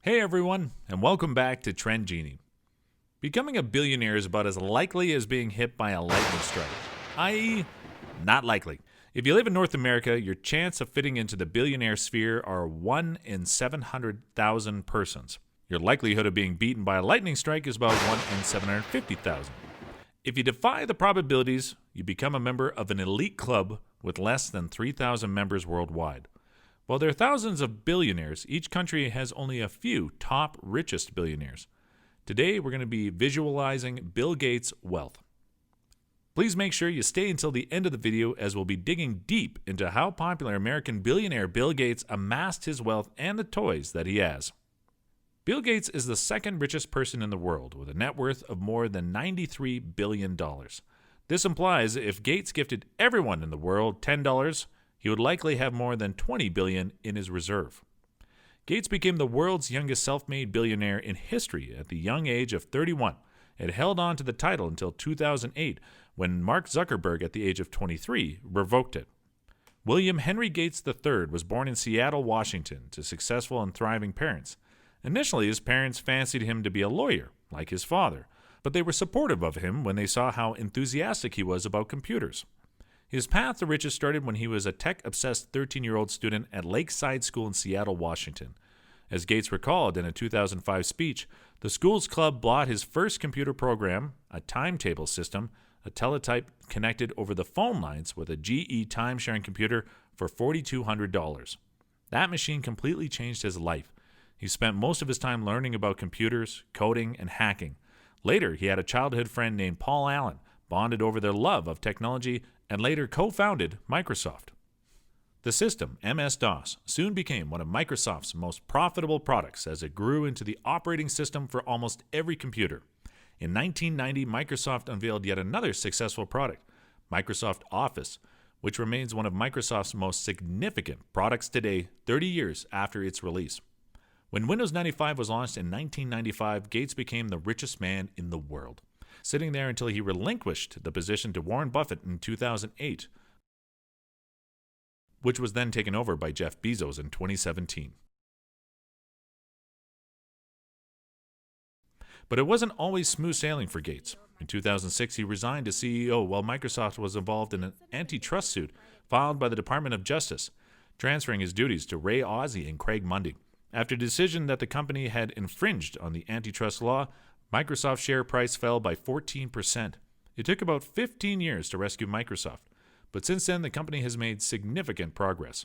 Hey everyone, and welcome back to Trend Genie. Becoming a billionaire is about as likely as being hit by a lightning strike, i.e., not likely. If you live in North America, your chance of fitting into the billionaire sphere are 1 in 700,000 persons. Your likelihood of being beaten by a lightning strike is about 1 in 750,000. If you defy the probabilities, you become a member of an elite club with less than 3,000 members worldwide. While there are thousands of billionaires, each country has only a few top richest billionaires. Today, we're going to be visualizing Bill Gates' wealth. Please make sure you stay until the end of the video as we'll be digging deep into how popular American billionaire Bill Gates amassed his wealth and the toys that he has. Bill Gates is the second richest person in the world with a net worth of more than $93 billion. This implies if Gates gifted everyone in the world $10, he would likely have more than $20 billion in his reserve. Gates became the world's youngest self-made billionaire in history at the young age of 31 and held on to the title until 2008 when Mark Zuckerberg at the age of 23 revoked it. William Henry Gates III was born in Seattle, Washington, to successful and thriving parents. Initially, his parents fancied him to be a lawyer, like his father, but they were supportive of him when they saw how enthusiastic he was about computers. His path to riches started when he was a tech-obsessed 13-year-old student at Lakeside School in Seattle, Washington. As Gates recalled in a 2005 speech, the school's club bought his first computer program, a timetable system, a teletype connected over the phone lines with a GE time-sharing computer for $4,200. That machine completely changed his life. He spent most of his time learning about computers, coding, and hacking. Later, he had a childhood friend named Paul Allen, bonded over their love of technology, and later co-founded Microsoft. The system, MS-DOS, soon became one of Microsoft's most profitable products as it grew into the operating system for almost every computer. In 1990, Microsoft unveiled yet another successful product, Microsoft Office, which remains one of Microsoft's most significant products today, 30 years after its release. When Windows 95 was launched in 1995, Gates became the richest man in the world, sitting there until he relinquished the position to Warren Buffett in 2008, which was then taken over by Jeff Bezos in 2017. But it wasn't always smooth sailing for Gates. In 2006, he resigned as CEO while Microsoft was involved in an antitrust suit filed by the Department of Justice, transferring his duties to Ray Ozzie and Craig Munding. After a decision that the company had infringed on the antitrust law, Microsoft's share price fell by 14%. It took about 15 years to rescue Microsoft, but since then the company has made significant progress.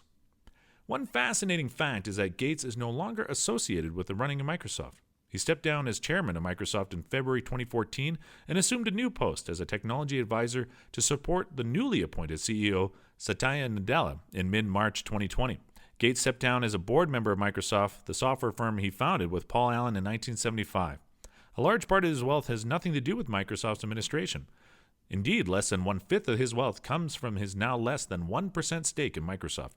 One fascinating fact is that Gates is no longer associated with the running of Microsoft. He stepped down as chairman of Microsoft in February 2014 and assumed a new post as a technology advisor to support the newly appointed CEO Satya Nadella in mid-March 2020. Gates stepped down as a board member of Microsoft, the software firm he founded with Paul Allen in 1975. A large part of his wealth has nothing to do with Microsoft's administration. Indeed, less than one-fifth of his wealth comes from his now less than 1% stake in Microsoft.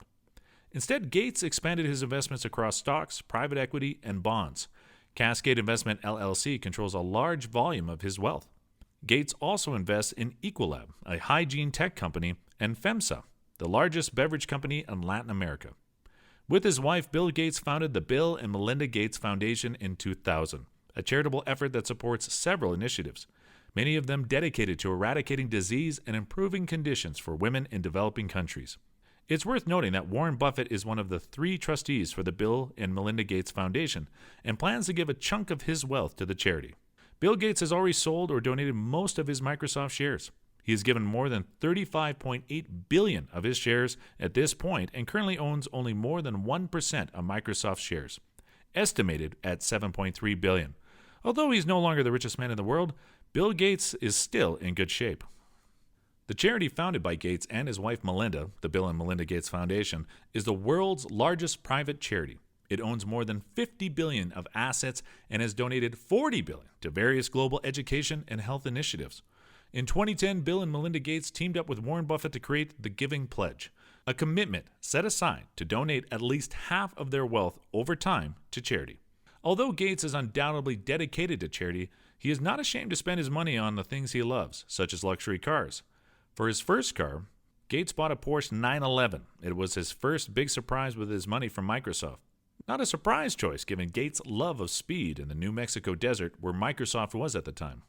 Instead, Gates expanded his investments across stocks, private equity, and bonds. Cascade Investment LLC controls a large volume of his wealth. Gates also invests in Ecolab, a hygiene tech company, and FEMSA, the largest beverage company in Latin America. With his wife, Bill Gates founded the Bill and Melinda Gates Foundation in 2000, a charitable effort that supports several initiatives, many of them dedicated to eradicating disease and improving conditions for women in developing countries. It's worth noting that Warren Buffett is one of the 3 trustees for the Bill and Melinda Gates Foundation and plans to give a chunk of his wealth to the charity. Bill Gates has already sold or donated most of his Microsoft shares. He has given more than $35.8 billion of his shares at this point and currently owns only more than 1% of Microsoft shares, estimated at $7.3 billion. Although he's no longer the richest man in the world, Bill Gates is still in good shape. The charity founded by Gates and his wife Melinda, the Bill and Melinda Gates Foundation, is the world's largest private charity. It owns more than $50 billion of assets and has donated $40 billion to various global education and health initiatives. In 2010, Bill and Melinda Gates teamed up with Warren Buffett to create the Giving Pledge, a commitment set aside to donate at least half of their wealth over time to charity. Although Gates is undoubtedly dedicated to charity, he is not ashamed to spend his money on the things he loves, such as luxury cars. For his first car, Gates bought a Porsche 911. It was his first big surprise with his money from Microsoft. Not a surprise choice given Gates' love of speed in the New Mexico desert where Microsoft was at the time.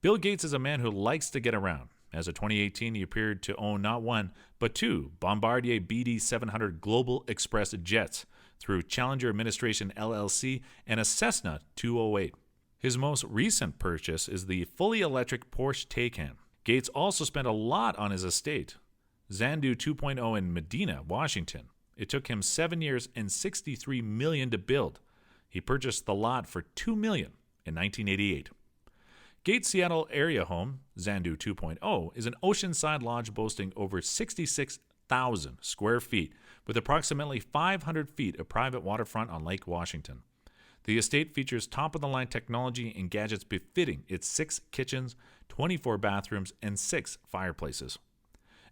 Bill Gates is a man who likes to get around. As of 2018, he appeared to own not one, but two Bombardier BD-700 Global Express jets through Challenger Administration LLC and a Cessna 208. His most recent purchase is the fully electric Porsche Taycan. Gates also spent a lot on his estate, Xanadu 2.0 in Medina, Washington. It took him 7 years and $63 million to build. He purchased the lot for $2 million in 1988. Gates' Seattle area home, Xanadu 2.0, is an oceanside lodge boasting over 66,000 square feet with approximately 500 feet of private waterfront on Lake Washington. The estate features top-of-the-line technology and gadgets befitting its 6 kitchens, 24 bathrooms, and 6 fireplaces.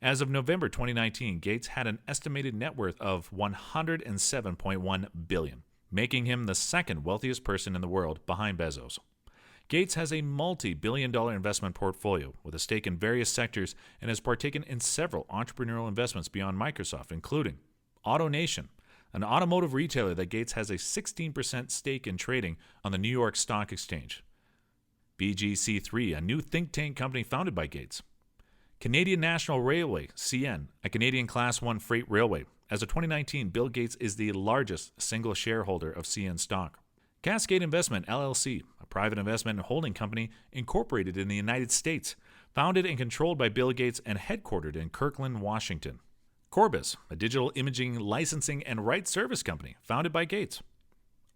As of November 2019, Gates had an estimated net worth of $107.1 billion, making him the second wealthiest person in the world behind Bezos. Gates has a multi-billion-dollar investment portfolio with a stake in various sectors and has partaken in several entrepreneurial investments beyond Microsoft, including AutoNation, an automotive retailer that Gates has a 16% stake in trading on the New York Stock Exchange. BGC3, a new think tank company founded by Gates. Canadian National Railway, CN, a Canadian Class 1 freight railway. As of 2019, Bill Gates is the largest single shareholder of CN stock. Cascade Investment, LLC, a private investment and holding company incorporated in the United States, founded and controlled by Bill Gates and headquartered in Kirkland, Washington. Corbis, a digital imaging licensing and rights service company, founded by Gates.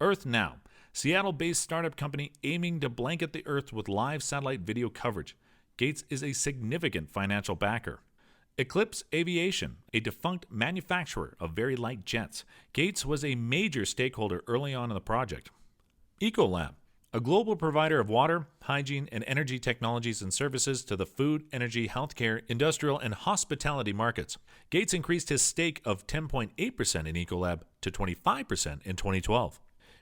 Earth Now, Seattle-based startup company aiming to blanket the Earth with live satellite video coverage. Gates is a significant financial backer. Eclipse Aviation, a defunct manufacturer of very light jets. Gates was a major stakeholder early on in the project. Ecolab, a global provider of water, hygiene, and energy technologies and services to the food, energy, healthcare, industrial, and hospitality markets. Gates increased his stake of 10.8% in Ecolab to 25% in 2012.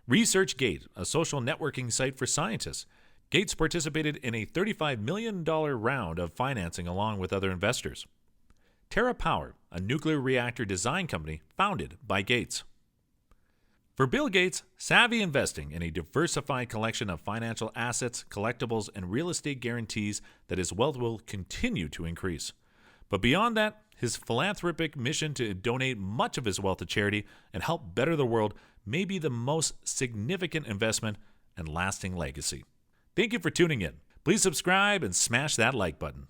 ResearchGate, a social networking site for scientists. Gates participated in a $35 million round of financing along with other investors. TerraPower, a nuclear reactor design company founded by Gates. For Bill Gates, savvy investing in a diversified collection of financial assets, collectibles, and real estate guarantees that his wealth will continue to increase. But beyond that, his philanthropic mission to donate much of his wealth to charity and help better the world may be the most significant investment and lasting legacy. Thank you for tuning in. Please subscribe and smash that like button.